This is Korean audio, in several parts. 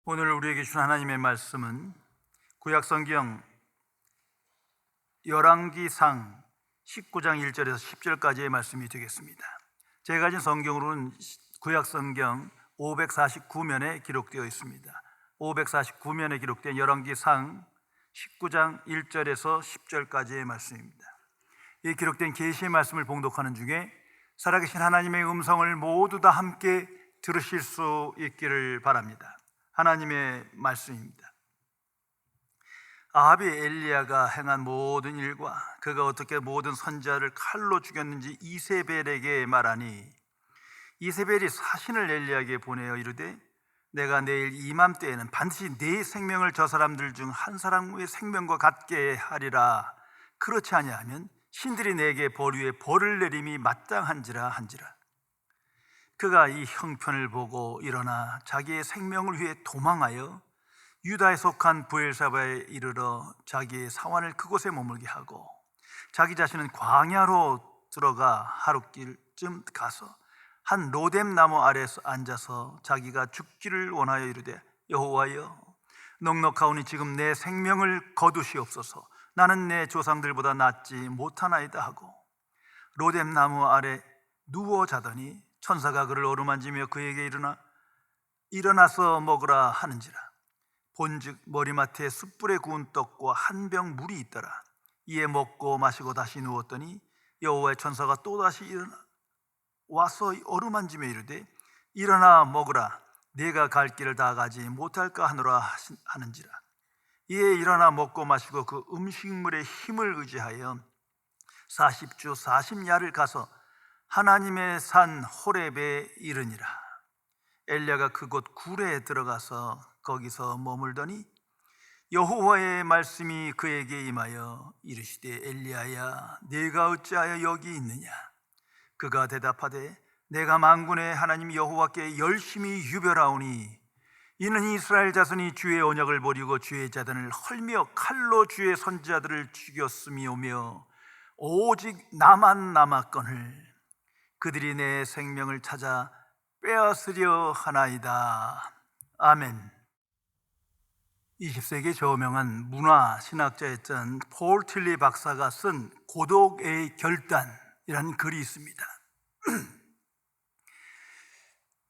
오늘 우리에게 주신 하나님의 말씀은 구약성경 열왕기상 19장 1절에서 10절까지의 말씀이 되겠습니다. 제가 가진 성경으로는 구약성경 549면에 기록되어 있습니다. 549면에 기록된 열왕기상 19장 1절에서 10절까지의 말씀입니다. 이 기록된 계시의 말씀을 봉독하는 중에 살아계신 하나님의 음성을 모두 다 함께 들으실 수 있기를 바랍니다. 하나님의 말씀입니다. 아합이 엘리야가 행한 모든 일과 그가 어떻게 모든 선지자를 칼로 죽였는지 이세벨에게 말하니, 이세벨이 사신을 엘리야에게 보내어 이르되 내가 내일 이맘때에는 반드시 네 생명을 저 사람들 중 한 사람의 생명과 같게 하리라. 그렇지 아니하면 신들이 내게 벌 위에 벌을 내림이 마땅한지라 한지라. 그가 이 형편을 보고 일어나 자기의 생명을 위해 도망하여 유다에 속한 브엘사바에 이르러 자기의 사환을 그곳에 머물게 하고, 자기 자신은 광야로 들어가 하룻길쯤 가서 한 로뎀 나무 아래에서 앉아서 자기가 죽기를 원하여 이르되 여호와여, 넉넉하오니 지금 내 생명을 거두시옵소서. 나는 내 조상들보다 낫지 못하나이다 하고 로뎀 나무 아래 누워 자더니 천사가 그를 어루만지며 그에게 일어나서 먹으라 하는지라. 본즉 머리맡에 숯불에 구운 떡과 한 병 물이 있더라. 이에 먹고 마시고 다시 누웠더니 여호와의 천사가 또다시 와서 어루만지며 이르되 일어나 먹으라. 네가 갈 길을 다 가지 못할까 하노라 하는지라. 이에 일어나 먹고 마시고 그 음식물의 힘을 의지하여 40주 40야를 가서 하나님의 산 호렙에 이르니라. 엘리야가 그곳 굴에 들어가서 거기서 머물더니 여호와의 말씀이 그에게 임하여 이르시되 엘리야야, 네가 어찌하여 여기 있느냐? 그가 대답하되 내가 만군의 하나님 여호와께 열심히 유별하오니 이는 이스라엘 자손이 주의 언약을 버리고 주의 자단을 헐며 칼로 주의 선지자들을 죽였음이오며 오직 나만 남았거늘 그들이 내 생명을 찾아 빼앗으려 하나이다. 아멘. 20세기 저명한 문화 신학자였던 폴 틸리 박사가 쓴 고독의 결단이라는 글이 있습니다.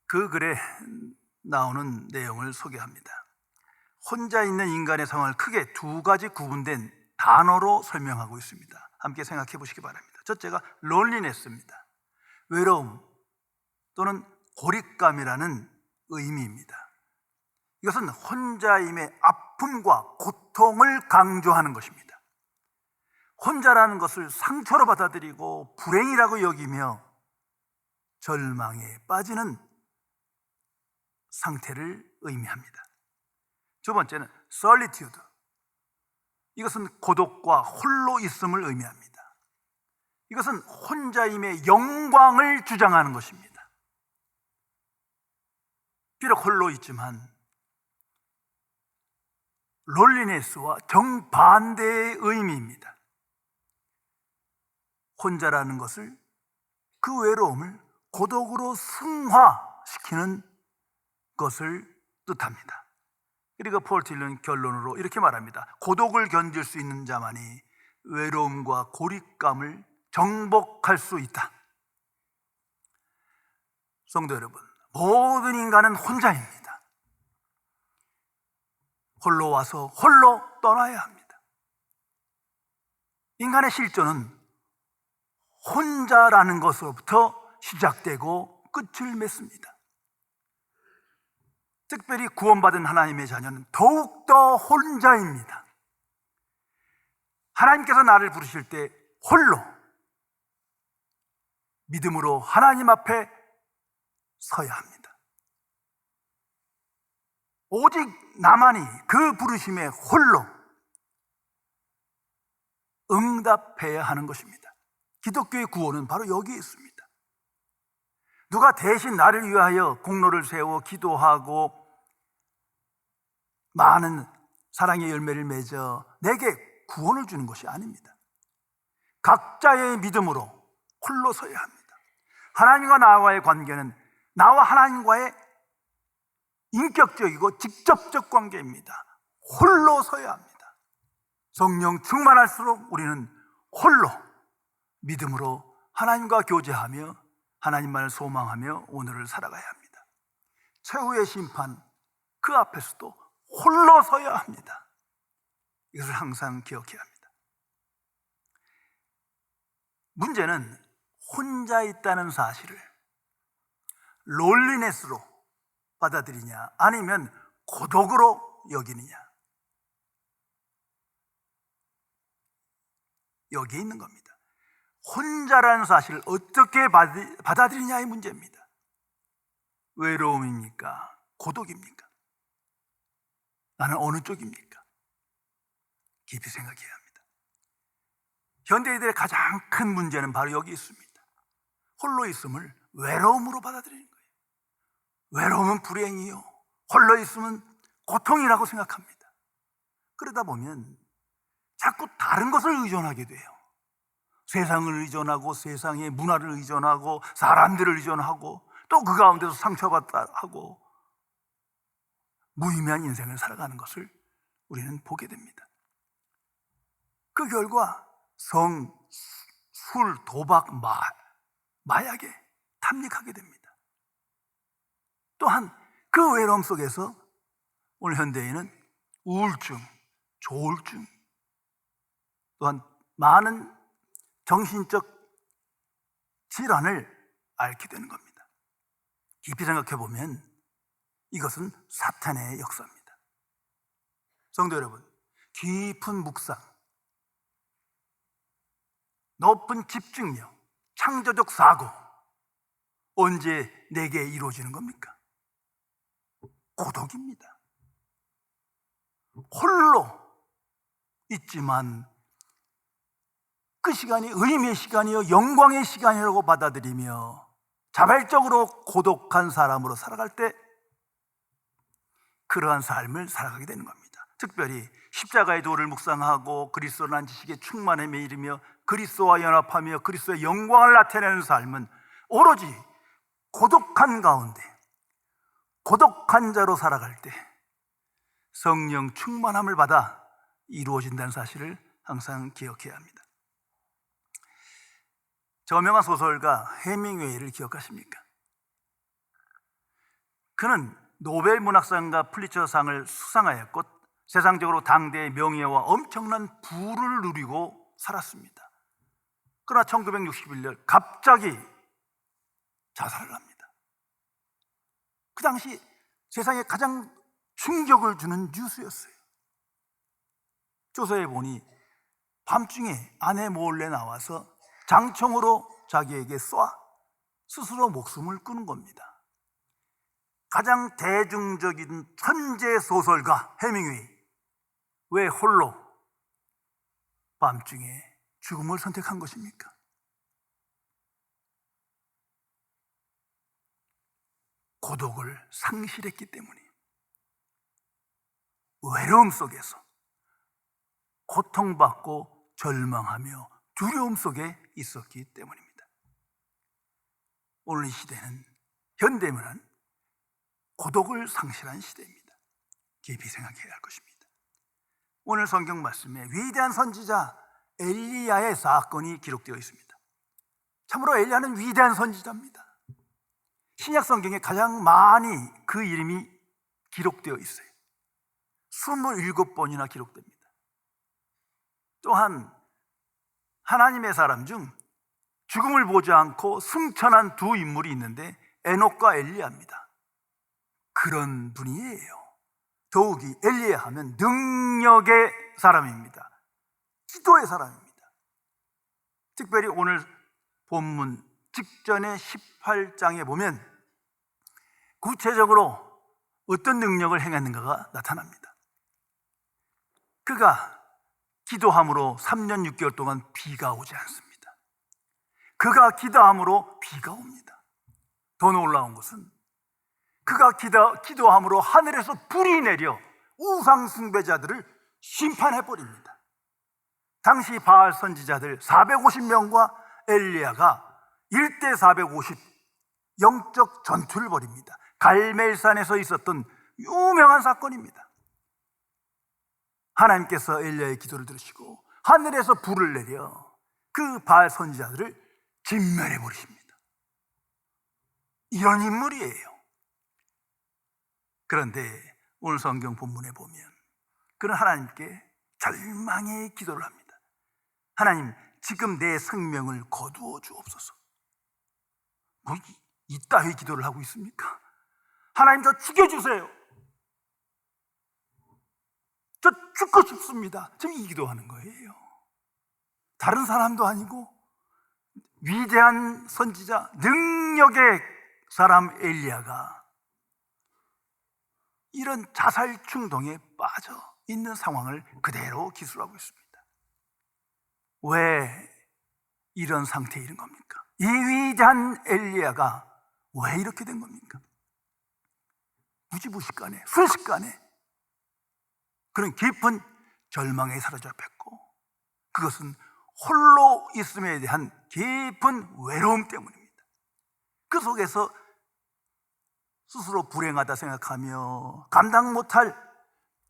그 글에 나오는 내용을 소개합니다. 혼자 있는 인간의 상황을 크게 두 가지 구분된 단어로 설명하고 있습니다. 함께 생각해 보시기 바랍니다. 첫째가 론리네스입니다. 외로움 또는 고립감이라는 의미입니다. 이것은 혼자임의 아픔과 고통을 강조하는 것입니다. 혼자라는 것을 상처로 받아들이고 불행이라고 여기며 절망에 빠지는 상태를 의미합니다. 두 번째는 solitude. 이것은 고독과 홀로 있음을 의미합니다. 이것은 혼자임의 영광을 주장하는 것입니다. 비록 홀로 있지만 롤리네스와 정반대의 의미입니다. 혼자라는 것을, 그 외로움을 고독으로 승화시키는 것을 뜻합니다. 그리고 폴 틸리는 결론으로 이렇게 말합니다. 고독을 견딜 수 있는 자만이 외로움과 고립감을 정복할 수 있다. 성도 여러분, 모든 인간은 혼자입니다. 홀로 와서 홀로 떠나야 합니다. 인간의 실존은 혼자라는 것으로부터 시작되고 끝을 맺습니다. 특별히 구원받은 하나님의 자녀는 더욱더 혼자입니다. 하나님께서 나를 부르실 때 홀로 믿음으로 하나님 앞에 서야 합니다. 오직 나만이 그 부르심에 홀로 응답해야 하는 것입니다. 기독교의 구원은 바로 여기에 있습니다. 누가 대신 나를 위하여 공로를 세워 기도하고 많은 사랑의 열매를 맺어 내게 구원을 주는 것이 아닙니다. 각자의 믿음으로 홀로 서야 합니다. 하나님과 나와의 관계는 나와 하나님과의 인격적이고 직접적 관계입니다. 홀로 서야 합니다. 성령 충만할수록 우리는 홀로 믿음으로 하나님과 교제하며 하나님만을 소망하며 오늘을 살아가야 합니다. 최후의 심판, 그 앞에서도 홀로 서야 합니다. 이것을 항상 기억해야 합니다. 문제는 혼자 있다는 사실을 롤리네스로 받아들이냐 아니면 고독으로 여기느냐, 여기에 있는 겁니다. 혼자라는 사실을 어떻게 받아들이냐의 문제입니다. 외로움입니까? 고독입니까? 나는 어느 쪽입니까? 깊이 생각해야 합니다. 현대인들의 가장 큰 문제는 바로 여기 있습니다. 홀로 있음을 외로움으로 받아들이는 거예요. 외로움은 불행이요, 홀로 있으면 고통이라고 생각합니다. 그러다 보면 자꾸 다른 것을 의존하게 돼요. 세상을 의존하고 세상의 문화를 의존하고 사람들을 의존하고 또 그 가운데서 상처받다 하고 무의미한 인생을 살아가는 것을 우리는 보게 됩니다. 그 결과 성, 술, 도박, 마약에 탐닉하게 됩니다. 또한 그 외로움 속에서 오늘 현대인은 우울증, 조울증, 또한 많은 정신적 질환을 앓게 되는 겁니다. 깊이 생각해 보면 이것은 사탄의 역사입니다. 성도 여러분, 깊은 묵상, 높은 집중력, 창조적 사고, 언제 내게 이루어지는 겁니까? 고독입니다. 홀로 있지만 그 시간이 의미의 시간이요 영광의 시간이라고 받아들이며 자발적으로 고독한 사람으로 살아갈 때 그러한 삶을 살아가게 되는 겁니다. 특별히 십자가의 도를 묵상하고 그리스도를 난 지식에 충만함에 이르며 그리스도와 연합하며 그리스도의 영광을 나타내는 삶은 오로지 고독한 가운데 고독한 자로 살아갈 때 성령 충만함을 받아 이루어진다는 사실을 항상 기억해야 합니다. 저명한 소설가 해밍웨이를 기억하십니까? 그는 노벨 문학상과 플리처상을 수상하였고 세상적으로 당대의 명예와 엄청난 부를 누리고 살았습니다. 그러나 1961년 갑자기 자살을 합니다. 그 당시 세상에 가장 충격을 주는 뉴스였어요. 조사해 보니 밤중에 아내 몰래 나와서 장총으로 자기에게 쏴 스스로 목숨을 끊은 겁니다. 가장 대중적인 천재 소설가 해밍웨이, 왜 홀로 밤중에 죽음을 선택한 것입니까? 고독을 상실했기 때문이에요. 외로움 속에서 고통받고 절망하며 두려움 속에 있었기 때문입니다. 오늘 이 시대는, 현대문은 고독을 상실한 시대입니다. 깊이 생각해야 할 것입니다. 오늘 성경 말씀에 위대한 선지자 엘리야의 사건이 기록되어 있습니다. 참으로 엘리야는 위대한 선지자입니다. 신약 성경에 가장 많이 그 이름이 기록되어 있어요. 27번이나 기록됩니다. 또한 하나님의 사람 중 죽음을 보지 않고 승천한 두 인물이 있는데 에녹과 엘리야입니다. 그런 분이에요. 더욱이 엘리야 하면 능력의 사람입니다. 기도의 사람입니다. 특별히 오늘 본문 직전의 18장에 보면 구체적으로 어떤 능력을 행했는가가 나타납니다. 그가 기도함으로 3년 6개월 동안 비가 오지 않습니다. 그가 기도함으로 비가 옵니다. 더 놀라운 것은 그가 기도함으로 하늘에서 불이 내려 우상 숭배자들을 심판해버립니다. 당시 바알 선지자들 450명과 엘리야가 1대 450 영적 전투를 벌입니다. 갈멜산에서 있었던 유명한 사건입니다. 하나님께서 엘리야의 기도를 들으시고 하늘에서 불을 내려 그 바알 선지자들을 진멸해 버리십니다. 이런 인물이에요. 그런데 오늘 성경 본문에 보면 그런 하나님께 절망의 기도를 합니다. 하나님, 지금 내 생명을 거두어 주옵소서. 뭐 이따위 기도를 하고 있습니까? 하나님, 저 죽여주세요. 저 죽고 싶습니다. 지금 이 기도하는 거예요. 다른 사람도 아니고 위대한 선지자, 능력의 사람 엘리야가 이런 자살 충동에 빠져 있는 상황을 그대로 기술하고 있습니다. 왜 이런 상태에 이른 겁니까? 이 위대한 엘리야가 왜 이렇게 된 겁니까? 무지무식간에, 순식간에 그런 깊은 절망에 사로잡혔고, 그것은 홀로 있음에 대한 깊은 외로움 때문입니다. 그 속에서 스스로 불행하다 생각하며 감당 못할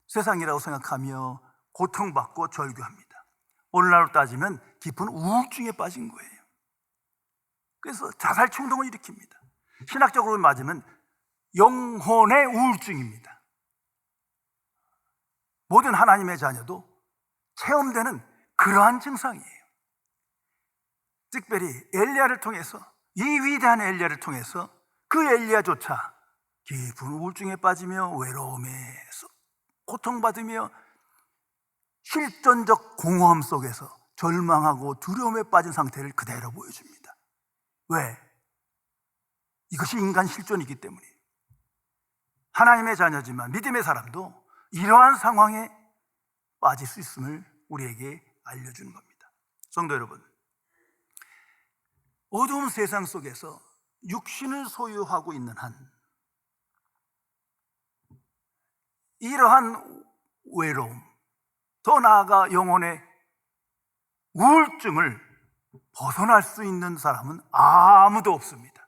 세상이라고 생각하며 고통받고 절규합니다. 오늘날로 따지면 깊은 우울증에 빠진 거예요. 그래서 자살 충동을 일으킵니다. 신학적으로 맞으면 영혼의 우울증입니다. 모든 하나님의 자녀도 체험되는 그러한 증상이에요. 특별히 엘리야를 통해서, 이 위대한 엘리야를 통해서 그 엘리야조차 깊은 우울증에 빠지며 외로움에 고통받으며 실존적 공허함 속에서 절망하고 두려움에 빠진 상태를 그대로 보여줍니다. 왜? 이것이 인간 실존이기 때문이에요. 하나님의 자녀지만 믿음의 사람도 이러한 상황에 빠질 수 있음을 우리에게 알려주는 겁니다. 성도 여러분, 어두운 세상 속에서 육신을 소유하고 있는 한 이러한 외로움, 더 나아가 영혼의 우울증을 벗어날 수 있는 사람은 아무도 없습니다.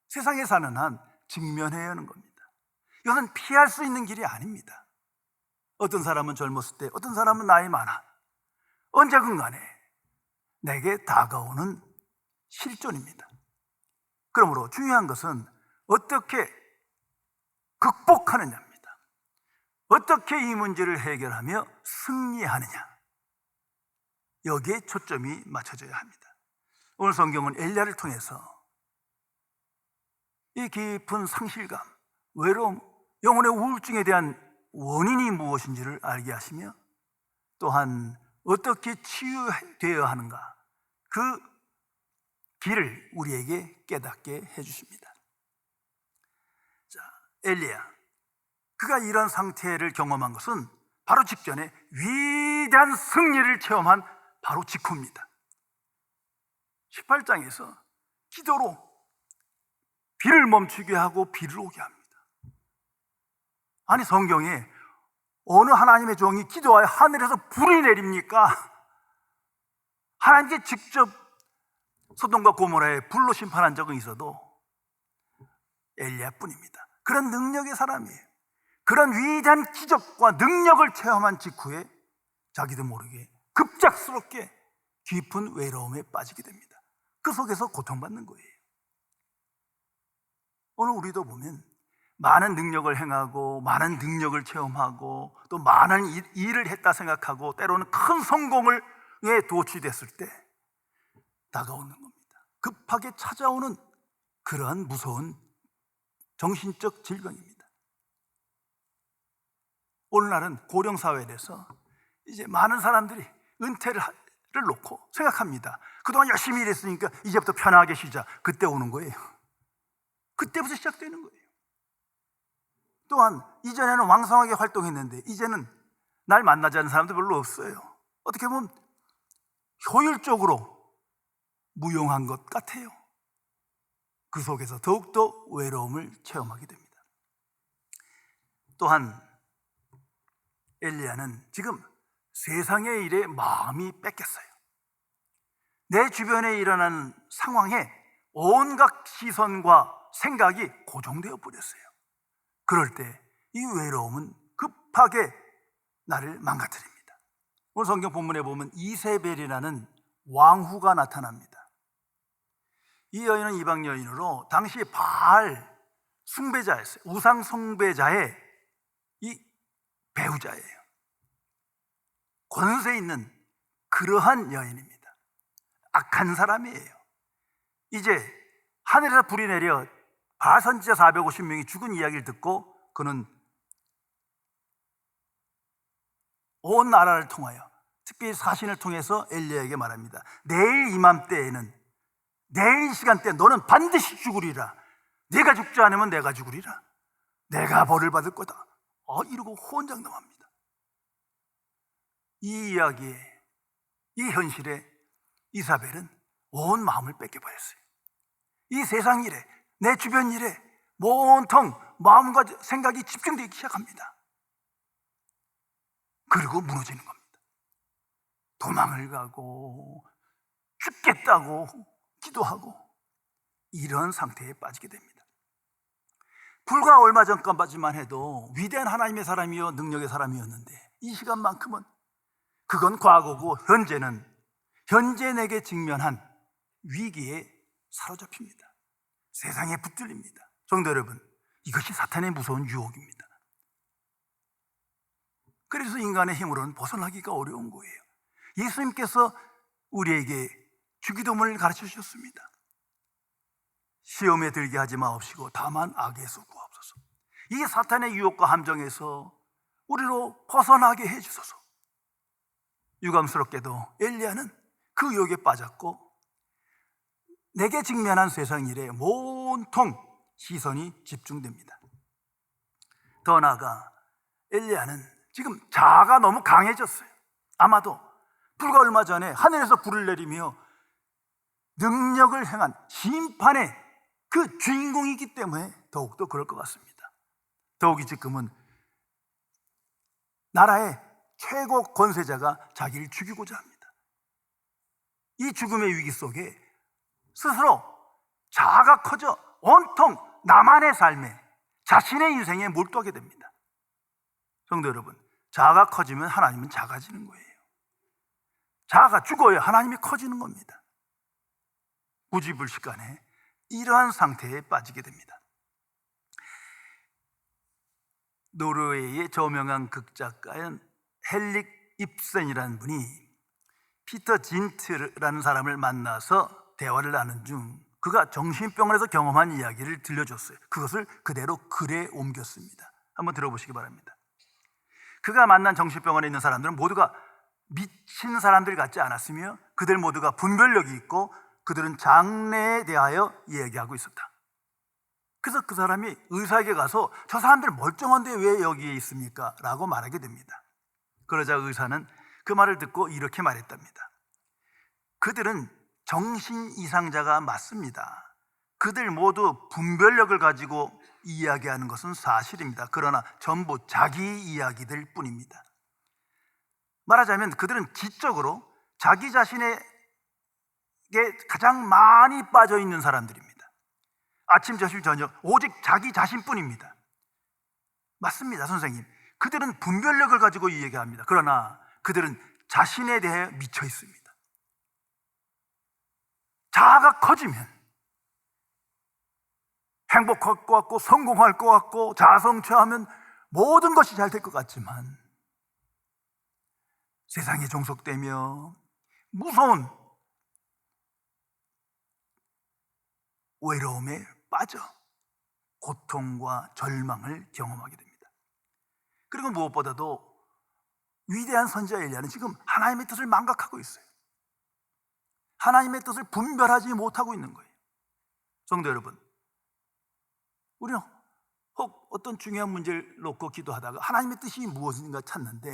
세상에 사는 한 직면해야 하는 겁니다. 이것은 피할 수 있는 길이 아닙니다. 어떤 사람은 젊었을 때, 어떤 사람은 나이 많아, 언제든 간에 내게 다가오는 실존입니다. 그러므로 중요한 것은 어떻게 극복하느냐입니다. 어떻게 이 문제를 해결하며 승리하느냐, 여기에 초점이 맞춰져야 합니다. 오늘 성경은 엘리야를 통해서 이 깊은 상실감, 외로움, 영혼의 우울증에 대한 원인이 무엇인지를 알게 하시며 또한 어떻게 치유되어야 하는가, 그 길을 우리에게 깨닫게 해주십니다. 자, 엘리야, 그가 이런 상태를 경험한 것은 바로 직전에 위대한 승리를 체험한 바로 직후입니다. 18장에서 기도로 비를 멈추게 하고 비를 오게 합니다. 아니, 성경에 어느 하나님의 종이 기도하여 하늘에서 불이 내립니까? 하나님께 직접 소돔과 고모라에 불로 심판한 적은 있어도 엘리야뿐입니다. 그런 능력의 사람이에요. 그런 위대한 기적과 능력을 체험한 직후에 자기도 모르게 급작스럽게 깊은 외로움에 빠지게 됩니다. 그 속에서 고통받는 거예요. 오늘 우리도 보면 많은 능력을 행하고 많은 능력을 체험하고 또 많은 일을 했다 생각하고 때로는 큰 성공을 도취됐을 때 다가오는 겁니다. 급하게 찾아오는 그러한 무서운 정신적 질병입니다. 오늘날은 고령사회에 대해서 이제 많은 사람들이 은퇴를 놓고 생각합니다. 그동안 열심히 일했으니까 이제부터 편하게 쉬자. 그때 오는 거예요. 그때부터 시작되는 거예요. 또한 이전에는 왕성하게 활동했는데 이제는 날 만나지 않는 사람도 별로 없어요. 어떻게 보면 효율적으로 무용한 것 같아요. 그 속에서 더욱더 외로움을 체험하게 됩니다. 또한 엘리야는 지금 세상의 일에 마음이 뺏겼어요. 내 주변에 일어나는 상황에 온갖 시선과 생각이 고정되어 버렸어요. 그럴 때 이 외로움은 급하게 나를 망가뜨립니다. 오늘 성경 본문에 보면 이세벨이라는 왕후가 나타납니다. 이 여인은 이방 여인으로 당시 바알 숭배자였어요. 우상 숭배자의 이 배우자예요. 권세 있는 그러한 여인입니다. 악한 사람이에요. 이제 하늘에서 불이 내려 바알 선지자 450명이 죽은 이야기를 듣고 그는 온 나라를 통하여 특별히 사신을 통해서 엘리야에게 말합니다. 내일 이맘때에는, 내일 이 시간대 너는 반드시 죽으리라. 네가 죽지 않으면 내가 죽으리라. 내가 벌을 받을 거다. 이러고 호언장담합니다. 이 이야기에, 이 현실에 이사벨은 온 마음을 뺏겨버렸어요. 이 세상 일에, 내 주변 일에 온통 마음과 생각이 집중되기 시작합니다. 그리고 무너지는 겁니다. 도망을 가고 죽겠다고 기도하고 이런 상태에 빠지게 됩니다. 불과 얼마 전까지만 해도 위대한 하나님의 사람이요 능력의 사람이었는데 이 시간만큼은 그건 과거고 현재 내게 직면한 위기에 사로잡힙니다. 세상에 붙들립니다. 성도 여러분, 이것이 사탄의 무서운 유혹입니다. 그래서 인간의 힘으로는 벗어나기가 어려운 거예요. 예수님께서 우리에게 주기도문을 가르쳐 주셨습니다. 시험에 들게 하지 마옵시고 다만 악에서 구하옵소서. 이 사탄의 유혹과 함정에서 우리로 벗어나게 해주소서. 유감스럽게도 엘리야는 그 유혹에 빠졌고 내게 직면한 세상 일에 온통 시선이 집중됩니다. 더 나아가 엘리야는 지금 자아가 너무 강해졌어요. 아마도 불과 얼마 전에 하늘에서 불을 내리며 능력을 행한 심판의 그 주인공이기 때문에 더욱더 그럴 것 같습니다. 더욱이 지금은 나라의 최고 권세자가 자기를 죽이고자 합니다. 이 죽음의 위기 속에 스스로 자아가 커져 온통 나만의 삶에, 자신의 인생에 몰두하게 됩니다. 성도 여러분, 자아가 커지면 하나님은 작아지는 거예요. 자아가 죽어야 하나님이 커지는 겁니다. 무지불식간에 이러한 상태에 빠지게 됩니다. 노르웨이의 저명한 극작가인 헨릭 입센이라는 분이 피터 진트라는 사람을 만나서 대화를 나눈 중 그가 정신병원에서 경험한 이야기를 들려줬어요. 그것을 그대로 글에 옮겼습니다. 한번 들어보시기 바랍니다. 그가 만난 정신병원에 있는 사람들은 모두가 미친 사람들 같지 않았으며 그들 모두가 분별력이 있고 그들은 장래에 대하여 얘기하고 있었다. 그래서 그 사람이 의사에게 가서 저 사람들 멀쩡한데 왜 여기에 있습니까? 라고 말하게 됩니다. 그러자 의사는 그 말을 듣고 이렇게 말했답니다. 그들은 정신 이상자가 맞습니다. 그들 모두 분별력을 가지고 이야기하는 것은 사실입니다. 그러나 전부 자기 이야기들 뿐입니다. 말하자면 그들은 지적으로 자기 자신에게 가장 많이 빠져 있는 사람들입니다. 아침, 점심, 저녁 오직 자기 자신뿐입니다. 맞습니다, 선생님. 그들은 분별력을 가지고 이야기합니다. 그러나 그들은 자신에 대해 미쳐 있습니다. 자아가 커지면 행복할 것 같고 성공할 것 같고 자아성취하면 모든 것이 잘 될 것 같지만 세상에 종속되며 무서운 외로움에 빠져 고통과 절망을 경험하게 됩니다. 그리고 무엇보다도 위대한 선지자 엘리야는 지금 하나님의 뜻을 망각하고 있어요. 하나님의 뜻을 분별하지 못하고 있는 거예요. 성도 여러분, 우리는 혹 어떤 중요한 문제를 놓고 기도하다가 하나님의 뜻이 무엇인가 찾는데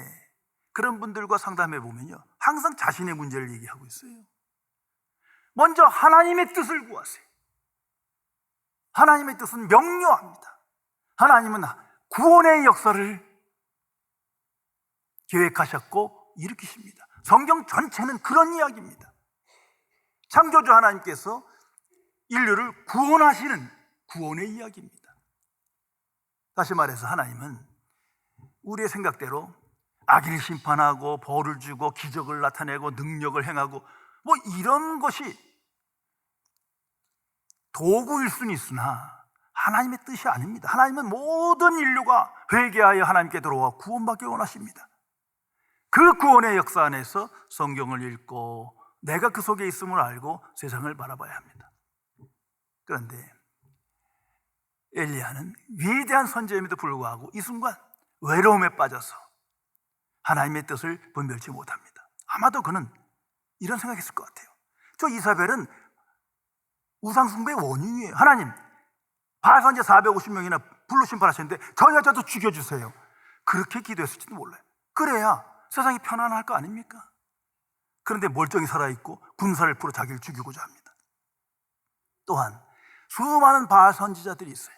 그런 분들과 상담해 보면요, 항상 자신의 문제를 얘기하고 있어요. 먼저 하나님의 뜻을 구하세요. 하나님의 뜻은 명료합니다. 하나님은 구원의 역사를 계획하셨고 일으키십니다. 성경 전체는 그런 이야기입니다. 창조주 하나님께서 인류를 구원하시는 구원의 이야기입니다. 다시 말해서 하나님은 우리의 생각대로 악인을 심판하고 벌을 주고 기적을 나타내고 능력을 행하고 뭐 이런 것이 도구일 수는 있으나 하나님의 뜻이 아닙니다. 하나님은 모든 인류가 회개하여 하나님께 들어와 구원받기 원하십니다. 그 구원의 역사 안에서 성경을 읽고 내가 그 속에 있음을 알고 세상을 바라봐야 합니다. 그런데 엘리야는 위대한 선지자임에도 불구하고 이 순간 외로움에 빠져서 하나님의 뜻을 분별치 못합니다. 아마도 그는 이런 생각했을 것 같아요. 저 이사벨은 우상숭배의 원인이에요. 하나님, 바알 선지 450명이나 불로 심판하셨는데 저 여자도 죽여주세요. 그렇게 기도했을지도 몰라요. 그래야 세상이 편안할 거 아닙니까? 그런데 멀쩡히 살아있고 군사를 풀어 자기를 죽이고자 합니다. 또한 수많은 바알 선지자들이 있어요.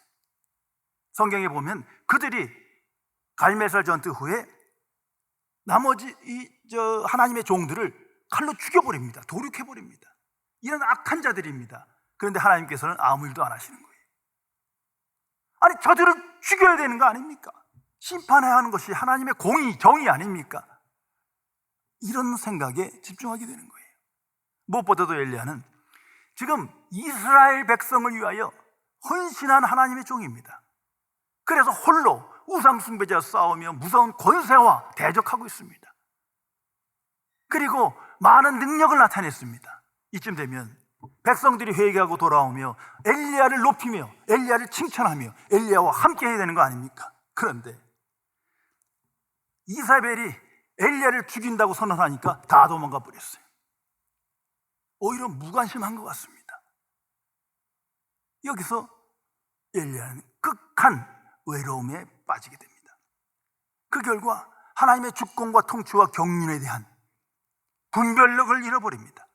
성경에 보면 그들이 갈멜살 전투 후에 나머지 하나님의 종들을 칼로 죽여버립니다. 도륙해버립니다. 이런 악한 자들입니다. 그런데 하나님께서는 아무 일도 안 하시는 거예요. 아니, 저들을 죽여야 되는 거 아닙니까? 심판해야 하는 것이 하나님의 공의, 정의 아닙니까? 이런 생각에 집중하게 되는 거예요. 무엇보다도 엘리야는 지금 이스라엘 백성을 위하여 헌신한 하나님의 종입니다. 그래서 홀로 우상숭배자와 싸우며 무서운 권세와 대적하고 있습니다. 그리고 많은 능력을 나타냈습니다. 이쯤 되면 백성들이 회개하고 돌아오며 엘리야를 높이며 엘리야를 칭찬하며 엘리야와 함께 해야 되는 거 아닙니까? 그런데 이사벨이 엘리야를 죽인다고 선언하니까 다 도망가 버렸어요. 오히려 무관심한 것 같습니다. 여기서 엘리야는 극한 외로움에 빠지게 됩니다. 그 결과 하나님의 주권과 통치와 경륜에 대한 분별력을 잃어버립니다.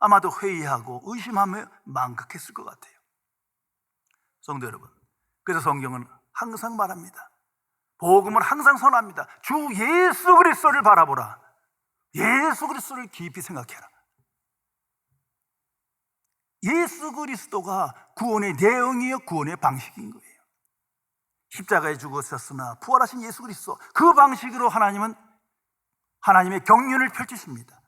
아마도 회의하고 의심하며 망각했을 것 같아요. 성도 여러분, 그래서 성경은 항상 말합니다. 복음은 항상 선합니다. 주 예수 그리스도를 바라보라. 예수 그리스도를 깊이 생각해라. 예수 그리스도가 구원의 내용이요 구원의 방식인 거예요. 십자가에 죽으셨으나 부활하신 예수 그리스도, 그 방식으로 하나님은 하나님의 경륜을 펼치십니다.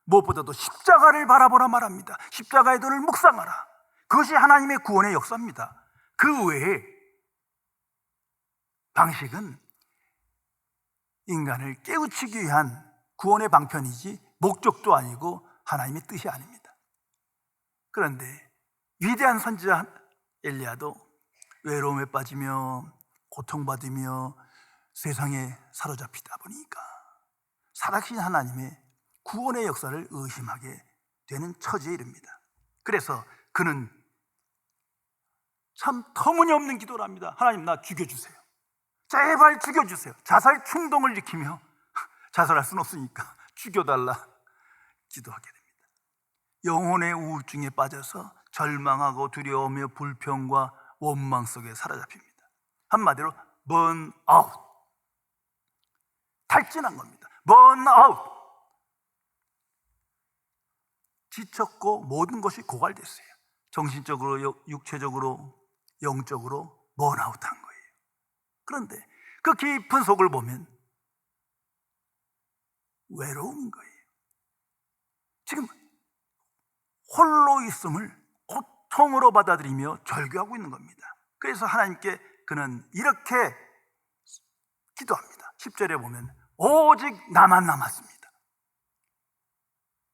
무엇보다도 십자가를 바라보라 말합니다. 십자가의 도를 묵상하라. 그것이 하나님의 구원의 역사입니다. 그 외에 방식은 인간을 깨우치기 위한 구원의 방편이지 목적도 아니고 하나님의 뜻이 아닙니다. 그런데 위대한 선지자 엘리야도 외로움에 빠지며 고통받으며 세상에 사로잡히다 보니까 살아계신 하나님의 구원의 역사를 의심하게 되는 처지에 이릅니다. 그래서 그는 참 터무니없는 기도를 합니다. 하나님, 나 죽여주세요. 제발 죽여주세요. 자살 충동을 일으키며 자살할 수는 없으니까 죽여달라 기도하게 됩니다. 영혼의 우울증에 빠져서 절망하고 두려워하며 불평과 원망 속에 사로잡힙니다. 한마디로 번아웃, 탈진한 겁니다. 번아웃. 지쳤고 모든 것이 고갈됐어요. 정신적으로, 육체적으로, 영적으로 번아웃한 거예요. 그런데 그 깊은 속을 보면 외로움인 거예요. 지금 홀로 있음을 고통으로 받아들이며 절규하고 있는 겁니다. 그래서 하나님께 그는 이렇게 기도합니다. 10절에 보면 오직 나만 남았습니다.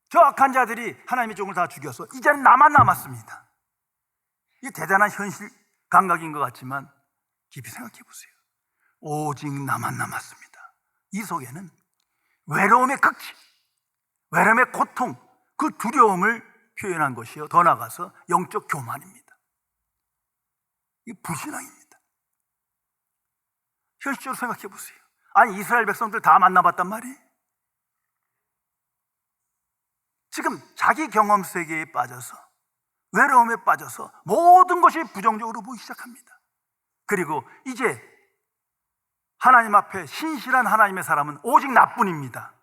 저 악한 자들이 하나님의 종을 다 죽여서 이제는 나만 남았습니다. 이게 대단한 현실 감각인 것 같지만 깊이 생각해 보세요. 오직 나만 남았습니다. 이 속에는 외로움의 극치, 외로움의 고통, 그 두려움을 표현한 것이요, 더 나아가서 영적 교만입니다. 이게 불신앙입니다. 현실적으로 생각해 보세요. 아니, 이스라엘 백성들 다 만나봤단 말이에요. 지금 자기 경험 세계에 빠져서, 외로움에 빠져서 모든 것이 부정적으로 보이기 시작합니다. 그리고 이제 하나님 앞에 신실한 하나님의 사람은 오직 나뿐입니다.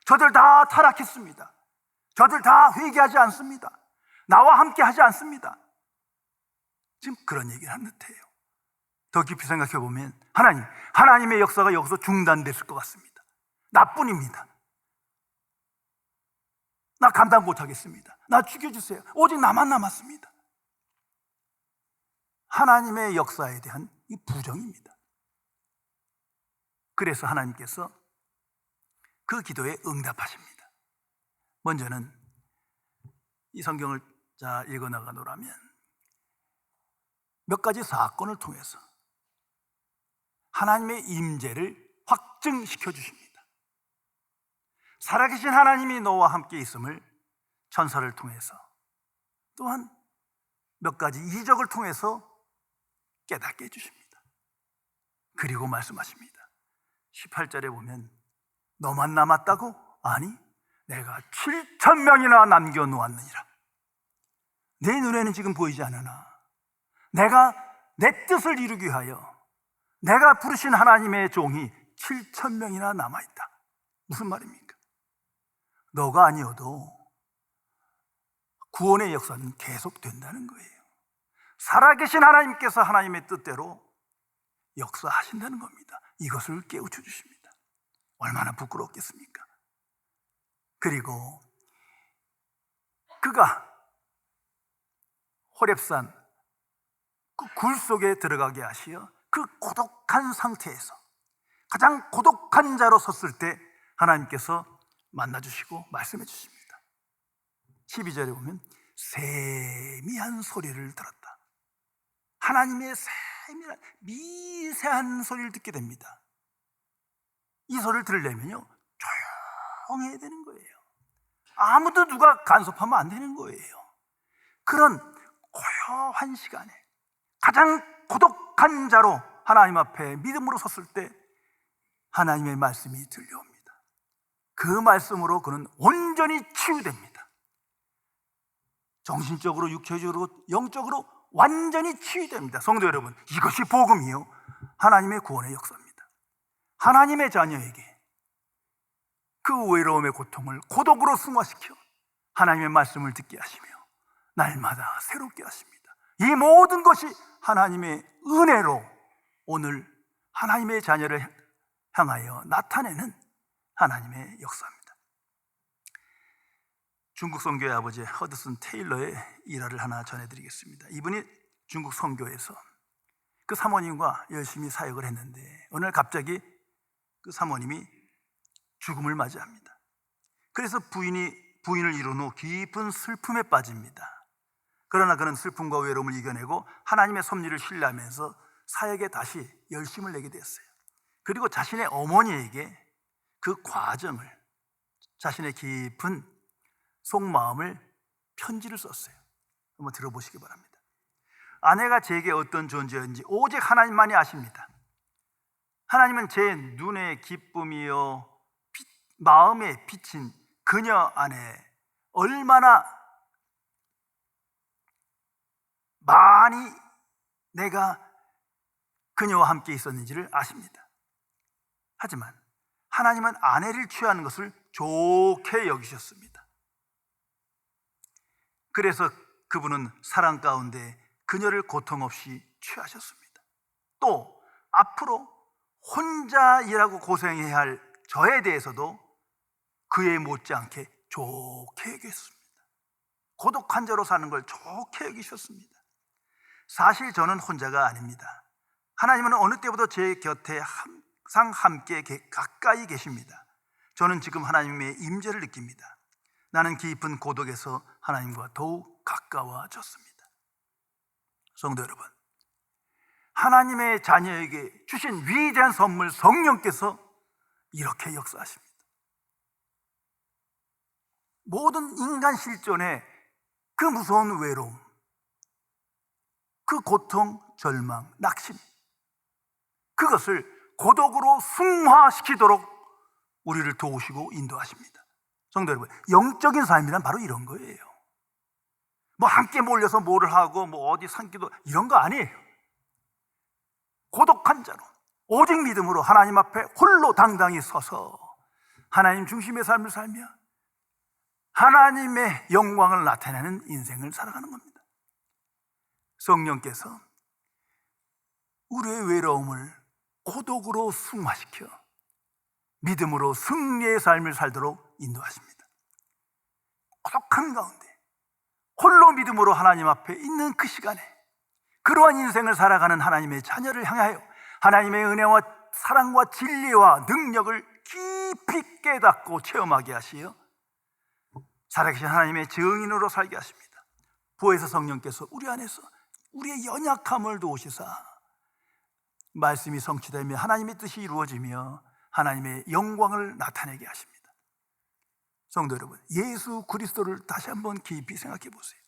저들 다 타락했습니다. 저들 다 회개하지 않습니다. 나와 함께 하지 않습니다. 지금 그런 얘기를 하는 듯해요. 더 깊이 생각해 보면 하나님의 역사가 여기서 중단됐을 것 같습니다. 나뿐입니다. 나 감당 못하겠습니다. 나 죽여주세요. 오직 나만 남았습니다. 하나님의 역사에 대한 이 부정입니다. 그래서 하나님께서 그 기도에 응답하십니다. 먼저는 이 성경을 읽어 나가노라면 몇 가지 사건을 통해서 하나님의 임재를 확증시켜 주십니다. 살아계신 하나님이 너와 함께 있음을 천사를 통해서, 또한 몇 가지 이적을 통해서 깨닫게 해주십니다. 그리고 말씀하십니다. 18절에 보면 너만 남았다고? 아니, 내가 7,000명이나 남겨놓았느니라. 내 눈에는 지금 보이지 않으나 내가 내 뜻을 이루기 위하여 내가 부르신 하나님의 종이 7,000명이나 남아있다. 무슨 말입니까? 너가 아니어도 구원의 역사는 계속된다는 거예요. 살아계신 하나님께서 하나님의 뜻대로 역사하신다는 겁니다. 이것을 깨우쳐 주십니다. 얼마나 부끄럽겠습니까? 그리고 그가 호렙산 그 굴 속에 들어가게 하시어 그 고독한 상태에서 가장 고독한 자로 섰을 때 하나님께서 만나주시고 말씀해 주십니다. 12절에 보면 세미한 소리를 들었다. 하나님의 세미한 미세한 소리를 듣게 됩니다. 이 소리를 들으려면요 조용해야 되는 거예요. 아무도 누가 간섭하면 안 되는 거예요. 그런 고요한 시간에 가장 고독한 자로 하나님 앞에 믿음으로 섰을 때 하나님의 말씀이 들려옵니다. 그 말씀으로 그는 온전히 치유됩니다. 정신적으로, 육체적으로, 영적으로 완전히 치유됩니다. 성도 여러분, 이것이 복음이요 하나님의 구원의 역사입니다. 하나님의 자녀에게 그 외로움의 고통을 고독으로 승화시켜 하나님의 말씀을 듣게 하시며 날마다 새롭게 하십니다. 이 모든 것이 하나님의 은혜로 오늘 하나님의 자녀를 향하여 나타내는 하나님의 역사입니다. 중국 선교의 아버지 허드슨 테일러의 일화를 하나 전해드리겠습니다. 이분이 중국 선교에서 그 사모님과 열심히 사역을 했는데 어느 날 갑자기 그 사모님이 죽음을 맞이합니다. 그래서 부인을 이룬 후 깊은 슬픔에 빠집니다. 그러나 그는 슬픔과 외로움을 이겨내고 하나님의 섭리를 신뢰하면서 사역에 다시 열심을 내게 됐어요. 그리고 자신의 어머니에게 그 과정을, 자신의 깊은 속마음을 편지를 썼어요. 한번 들어보시기 바랍니다. 아내가 제게 어떤 존재인지 오직 하나님만이 아십니다. 하나님은 제 눈의 기쁨이요 마음에 비친 그녀 안에 얼마나 많이 내가 그녀와 함께 있었는지를 아십니다. 하지만 하나님은 아내를 취하는 것을 좋게 여기셨습니다. 그래서 그분은 사랑 가운데 그녀를 고통 없이 취하셨습니다. 또 앞으로 혼자 일하고 고생해야 할 저에 대해서도 그에 못지않게 좋게 여겼습니다. 고독한 자로 사는 걸 좋게 여기셨습니다. 사실 저는 혼자가 아닙니다. 하나님은 어느 때보다 제 곁에 항상 함께 가까이 계십니다. 저는 지금 하나님의 임재를 느낍니다. 나는 깊은 고독에서 하나님과 더욱 가까워졌습니다. 성도 여러분, 하나님의 자녀에게 주신 위대한 선물 성령께서 이렇게 역사하십니다. 모든 인간 실존의 그 무서운 외로움, 그 고통, 절망, 낙심, 그것을 고독으로 승화시키도록 우리를 도우시고 인도하십니다. 성도 여러분, 영적인 삶이란 바로 이런 거예요. 뭐 함께 몰려서 뭐를 하고 뭐 어디 산기도 이런 거 아니에요. 고독한 자로 오직 믿음으로 하나님 앞에 홀로 당당히 서서 하나님 중심의 삶을 살며 하나님의 영광을 나타내는 인생을 살아가는 겁니다. 성령께서 우리의 외로움을 고독으로 승화시켜 믿음으로 승리의 삶을 살도록 인도하십니다. 고독한 가운데 홀로 믿음으로 하나님 앞에 있는 그 시간에 그러한 인생을 살아가는 하나님의 자녀를 향하여 하나님의 은혜와 사랑과 진리와 능력을 깊이 깨닫고 체험하게 하시어 살아계신 하나님의 증인으로 살게 하십니다. 부에서 성령께서 우리 안에서 우리의 연약함을 도우시사 말씀이 성취되며 하나님의 뜻이 이루어지며 하나님의 영광을 나타내게 하십니다. 성도 여러분, 예수 그리스도를 다시 한번 깊이 생각해 보세요.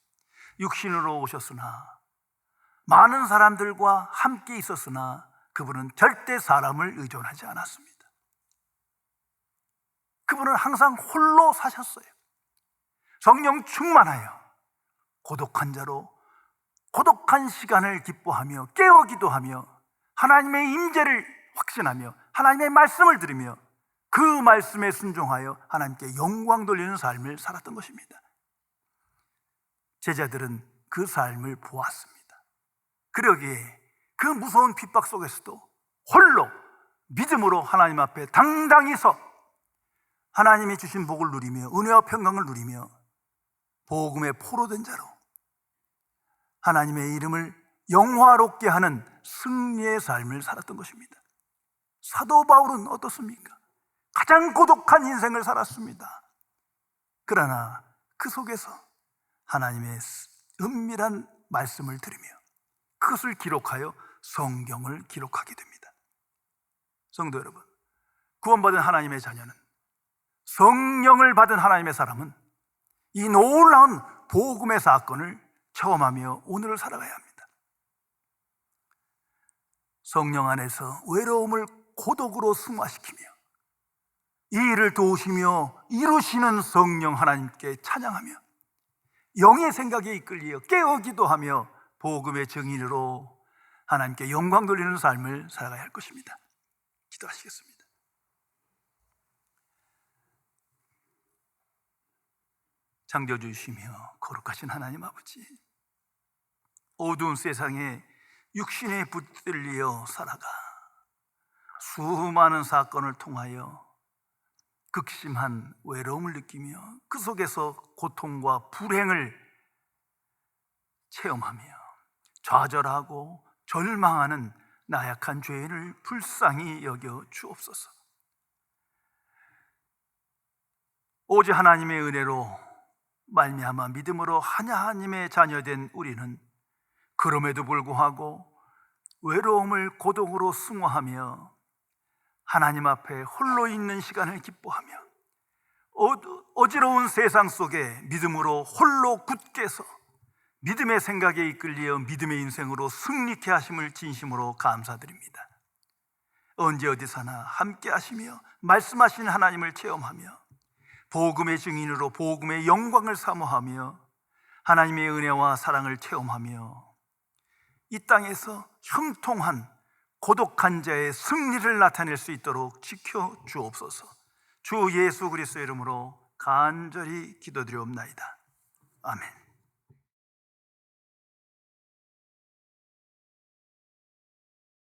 육신으로 오셨으나 많은 사람들과 함께 있었으나 그분은 절대 사람을 의존하지 않았습니다. 그분은 항상 홀로 사셨어요. 성령 충만하여 고독한 자로 고독한 시간을 기뻐하며 깨어 기도하며 하나님의 임재를 확신하며 하나님의 말씀을 들으며 그 말씀에 순종하여 하나님께 영광 돌리는 삶을 살았던 것입니다. 제자들은 그 삶을 보았습니다. 그러기에 그 무서운 핍박 속에서도 홀로 믿음으로 하나님 앞에 당당히 서 하나님이 주신 복을 누리며 은혜와 평강을 누리며 복음의 포로된 자로 하나님의 이름을 영화롭게 하는 승리의 삶을 살았던 것입니다. 사도 바울은 어떻습니까? 가장 고독한 인생을 살았습니다. 그러나 그 속에서 하나님의 은밀한 말씀을 들으며 그것을 기록하여 성경을 기록하게 됩니다. 성도 여러분, 구원받은 하나님의 자녀는, 성령을 받은 하나님의 사람은 이 놀라운 복음의 사건을 체험하며 오늘을 살아가야 합니다. 성령 안에서 외로움을 고독으로 승화시키며 이 일을 도우시며 이루시는 성령 하나님께 찬양하며 영의 생각에 이끌려 깨어 기도하며 복음의 증인으로 하나님께 영광 돌리는 삶을 살아가야 할 것입니다. 기도하시겠습니다. 창조주시며 거룩하신 하나님 아버지, 어두운 세상에 육신에 붙들려 살아가 수많은 사건을 통하여 극심한 외로움을 느끼며 그 속에서 고통과 불행을 체험하며 좌절하고 절망하는 나약한 죄인을 불쌍히 여겨 주옵소서. 오직 하나님의 은혜로 말미암아 믿음으로 하나님의 자녀된 우리는 그럼에도 불구하고 외로움을 고독으로 승화하며 하나님 앞에 홀로 있는 시간을 기뻐하며 어지러운 세상 속에 믿음으로 홀로 굳게 서 믿음의 생각에 이끌려 믿음의 인생으로 승리케 하심을 진심으로 감사드립니다. 언제 어디서나 함께 하시며 말씀하신 하나님을 체험하며 복음의 증인으로 복음의 영광을 사모하며 하나님의 은혜와 사랑을 체험하며 이 땅에서 형통한 고독한 자의 승리를 나타낼 수 있도록 지켜 주옵소서. 주 예수 그리스도의 이름으로 간절히 기도드리옵나이다. 아멘.